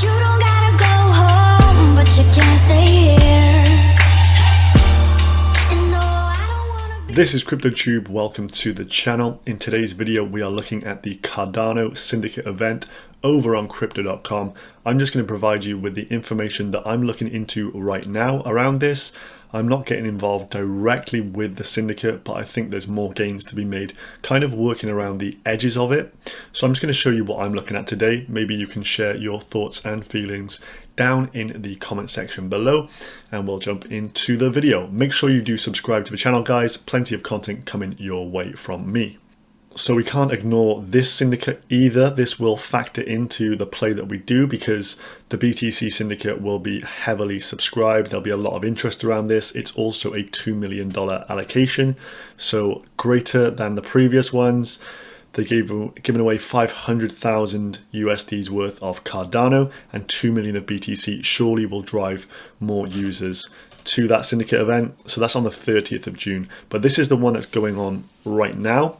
You don't gotta go home, but you can't stay here. And no, I don't wanna be. This is CryptoTube. Welcome to the channel. In today's video, we are looking at the Cardano Syndicate event over on crypto.com. I'm just going to provide you with the information that I'm looking into right now around this. I'm not getting involved directly with the syndicate, but I think there's more gains to be made kind of working around the edges of it. So I'm just going to show you what I'm looking at today. Maybe you can share your thoughts and feelings down in the comment section below, and we'll jump into the video. Make sure you do subscribe to the channel, guys. Plenty of content coming your way from me. So we can't ignore this syndicate either. This will factor into the play that we do because the BTC syndicate will be heavily subscribed. There'll be a lot of interest around this. It's also a $2 million allocation, so greater than the previous ones. They given away 500,000 USD's worth of Cardano and 2 million of BTC. Surely will drive more users to that syndicate event. So that's on the 30th of June. But this is the one that's going on right now.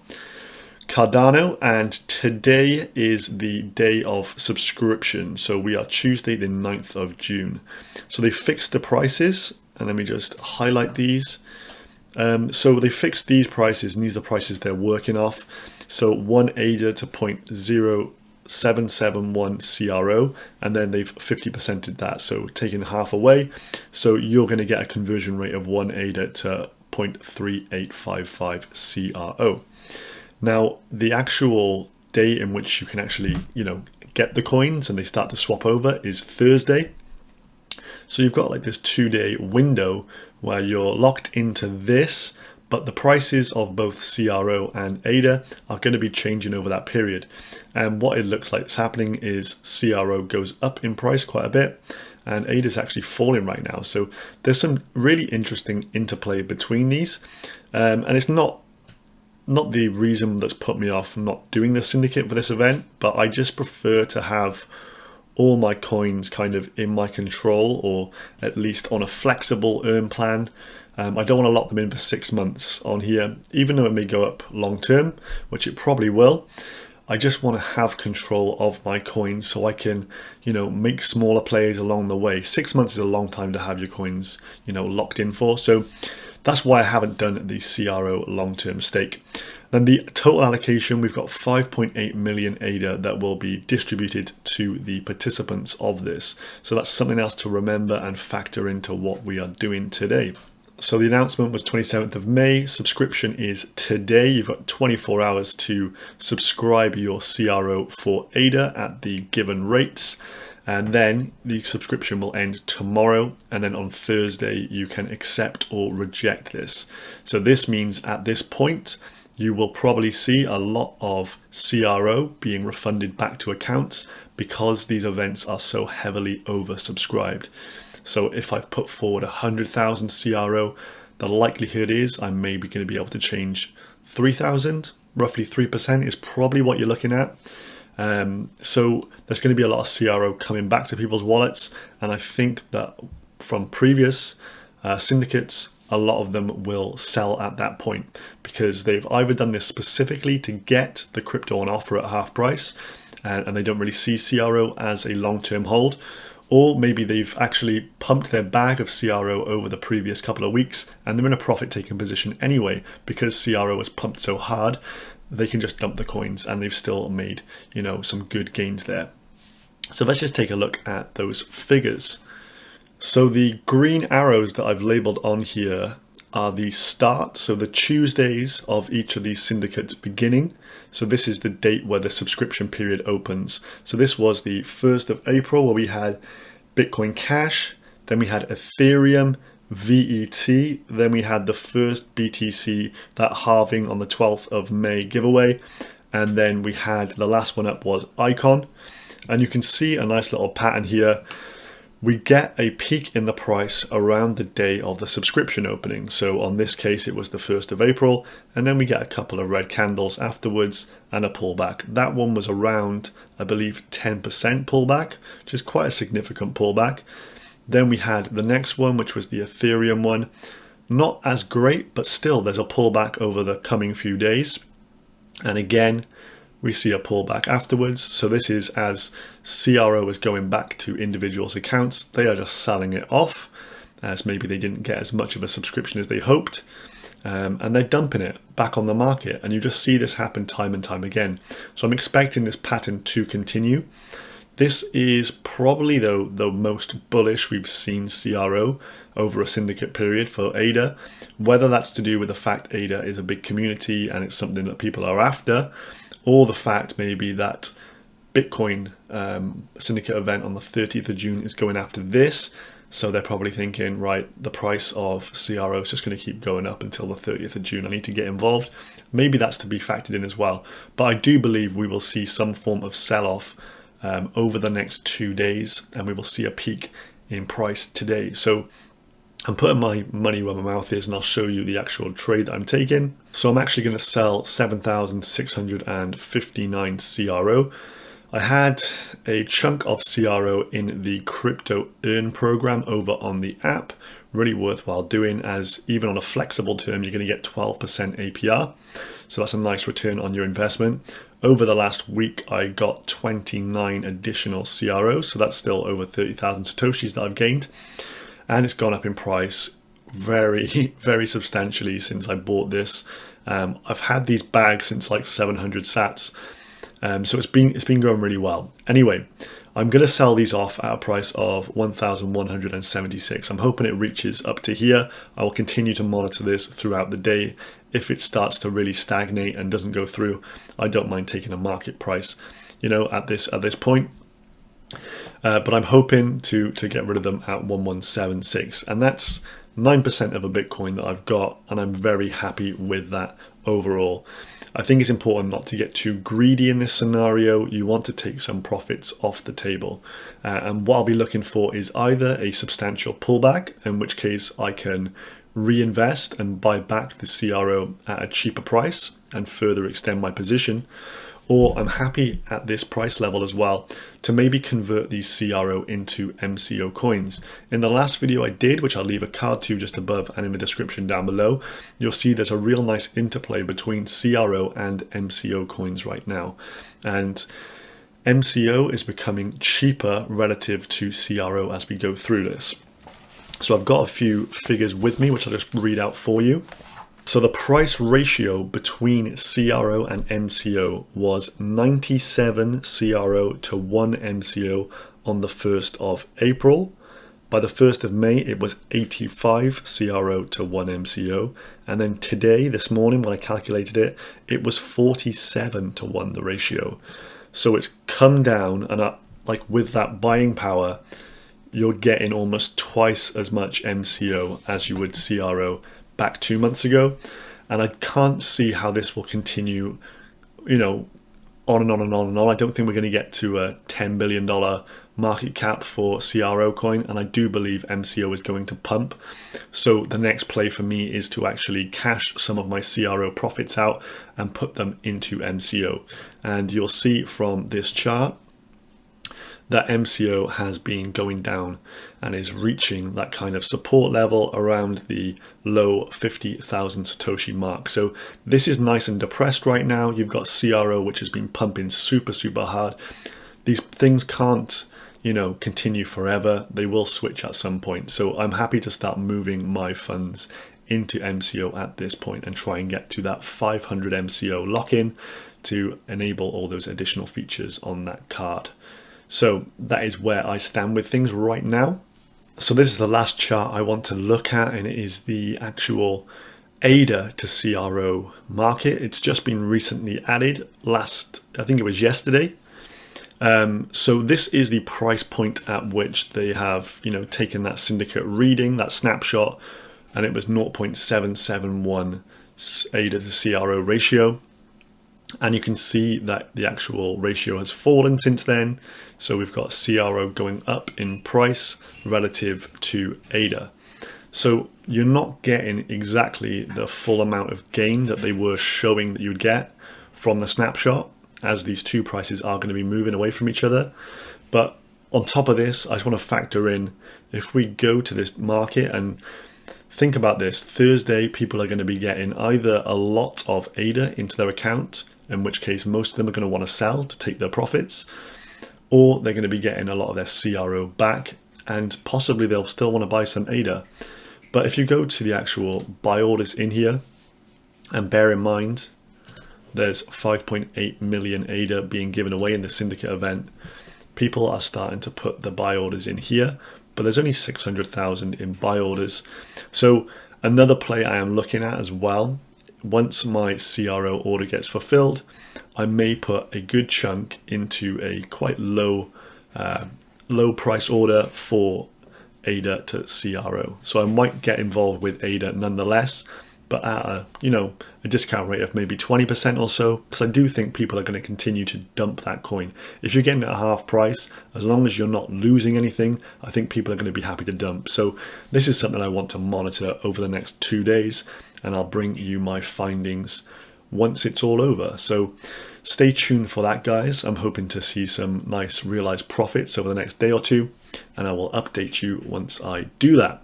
Cardano, and today is the day of subscription. So we are Tuesday the 9th of June. So they fixed the prices, and let me just highlight these. So they fixed these prices, and these are the prices they're working off. So 1 ADA to 0.0771 CRO, and then they've 50%ed that, so taking half away. So you're going to get a conversion rate of 1 ADA to 0.3855 CRO. Now, the actual day in which you can actually, get the coins and they start to swap over is Thursday. So you've got like this 2-day window where you're locked into this, but the prices of both CRO and ADA are going to be changing over that period. And what it looks like is happening is CRO goes up in price quite a bit, and ADA is actually falling right now. So there's some really interesting interplay between these, and it's not the reason that's put me off not doing the syndicate for this event, but I just prefer to have all my coins kind of in my control, or at least on a flexible earn plan. I don't want to lock them in for 6 months on here, even though it may go up long term, which it probably will. I just want to have control of my coins so I can, make smaller plays along the way. 6 months is a long time to have your coins, locked in for. So that's why I haven't done the CRO long-term stake. Then the total allocation, we've got 5.8 million ADA that will be distributed to the participants of this. So that's something else to remember and factor into what we are doing today. So the announcement was 27th of May. Subscription is today. You've got 24 hours to subscribe your CRO for ADA at the given rates. And then the subscription will end tomorrow. And then on Thursday, you can accept or reject this. So this means at this point, you will probably see a lot of CRO being refunded back to accounts because these events are so heavily oversubscribed. So if I've put forward 100,000 CRO, the likelihood is I'm maybe going to be able to change 3,000, roughly 3% is probably what you're looking at. So there's going to be a lot of CRO coming back to people's wallets. And I think that from previous syndicates, a lot of them will sell at that point because they've either done this specifically to get the crypto on offer at half price and they don't really see CRO as a long-term hold, or maybe they've actually pumped their bag of CRO over the previous couple of weeks and they're in a profit-taking position anyway because CRO was pumped so hard. They can just dump the coins and they've still made, some good gains there. So let's just take a look at those figures. So the green arrows that I've labeled on here are the start, so the Tuesdays of each of these syndicates beginning. So this is the date where the subscription period opens. So this was the 1st of April where we had Bitcoin Cash, then we had Ethereum, VET, then we had the first BTC, that halving on the 12th of May giveaway, and then we had the last one up was Icon. And you can see a nice little pattern here. We get a peak in the price around the day of the subscription opening. So on this case, it was the 1st of April, and then we get a couple of red candles afterwards and a pullback. That one was around, I believe, 10% pullback, which is quite a significant pullback. Then we had the next one, which was the Ethereum one. Not as great, but still there's a pullback over the coming few days. And again, we see a pullback afterwards. So this is as CRO is going back to individuals' accounts. They are just selling it off as maybe they didn't get as much of a subscription as they hoped. And they're dumping it back on the market. And you just see this happen time and time again. So I'm expecting this pattern to continue. This is probably, though, the most bullish we've seen CRO over a syndicate period for ADA. Whether that's to do with the fact ADA is a big community and it's something that people are after, or the fact maybe that Bitcoin syndicate event on the 30th of June is going after this. So they're probably thinking, right, the price of CRO is just going to keep going up until the 30th of June. I need to get involved. Maybe that's to be factored in as well. But I do believe we will see some form of sell-off over the next 2 days, and we will see a peak in price today. So I'm putting my money where my mouth is, and I'll show you the actual trade that I'm taking. So I'm actually going to sell 7,659 CRO. I had a chunk of CRO in the crypto earn program over on the app. Really worthwhile doing, as even on a flexible term, you're going to get 12% APR. So that's a nice return on your investment. Over the last week, I got 29 additional CROs. So that's still over 30,000 Satoshis that I've gained. And it's gone up in price very, very substantially since I bought this. I've had these bags since like 700 sats. So it's been going really well. Anyway, I'm going to sell these off at a price of 1,176. I'm hoping it reaches up to here. I will continue to monitor this throughout the day. If it starts to really stagnate and doesn't go through, I don't mind taking a market price, at this point. But I'm hoping to get rid of them at 1,176, and that's 9% of a Bitcoin that I've got, and I'm very happy with that overall. I think it's important not to get too greedy in this scenario. You want to take some profits off the table. And what I'll be looking for is either a substantial pullback, in which case I can reinvest and buy back the CRO at a cheaper price and further extend my position. Or I'm happy at this price level as well to maybe convert these CRO into MCO coins. In the last video I did, which I'll leave a card to just above and in the description down below, you'll see there's a real nice interplay between CRO and MCO coins right now. And MCO is becoming cheaper relative to CRO as we go through this. So I've got a few figures with me, which I'll just read out for you. So the price ratio between CRO and MCO was 97 CRO to 1 MCO on the 1st of April. By the 1st of May, it was 85 CRO to 1 MCO. And then today, this morning, when I calculated it, it was 47 to 1, the ratio. So it's come down, and like with that buying power, you're getting almost twice as much MCO as you would CRO back 2 months ago. And I can't see how this will continue, on and on and on and on. I don't think we're going to get to a $10 billion market cap for CRO coin, and I do believe MCO is going to pump. So the next play for me is to actually cash some of my CRO profits out and put them into MCO. And you'll see from this chart that MCO has been going down and is reaching that kind of support level around the low 50,000 Satoshi mark. So this is nice and depressed right now. You've got CRO, which has been pumping super, super hard. These things can't, continue forever. They will switch at some point. So I'm happy to start moving my funds into MCO at this point and try and get to that 500 MCO lock-in to enable all those additional features on that card. So that is where I stand with things right now. So this is the last chart I want to look at, and it is the actual ADA to CRO market. It's just been recently added I think it was yesterday. So this is the price point at which they have, taken that syndicate reading, that snapshot, and it was 0.771 ADA to CRO ratio. And you can see that the actual ratio has fallen since then. So we've got CRO going up in price relative to ADA. So you're not getting exactly the full amount of gain that they were showing that you would get from the snapshot, as these two prices are going to be moving away from each other. But on top of this, I just want to factor in, if we go to this market and think about this, Thursday, people are going to be getting either a lot of ADA into their account in which case most of them are going to want to sell to take their profits, or they're going to be getting a lot of their CRO back, and possibly they'll still want to buy some ADA. But if you go to the actual buy orders in here, and bear in mind, there's 5.8 million ADA being given away in the Syndicate event. People are starting to put the buy orders in here, but there's only 600,000 in buy orders. So another play I am looking at as well, once my CRO order gets fulfilled, I may put a good chunk into a quite low price order for ADA to CRO. So I might get involved with ADA nonetheless, but at a discount rate of maybe 20% or so, because I do think people are going to continue to dump that coin. If you're getting it at half price, as long as you're not losing anything, I think people are going to be happy to dump. So this is something I want to monitor over the next 2 days, and I'll bring you my findings once it's all over. So stay tuned for that, guys. I'm hoping to see some nice realized profits over the next day or two, and I will update you once I do that.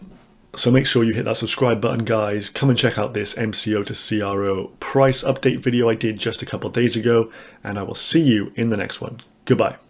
So make sure you hit that subscribe button, guys. Come and check out this MCO to CRO price update video I did just a couple of days ago, and I will see you in the next one. Goodbye.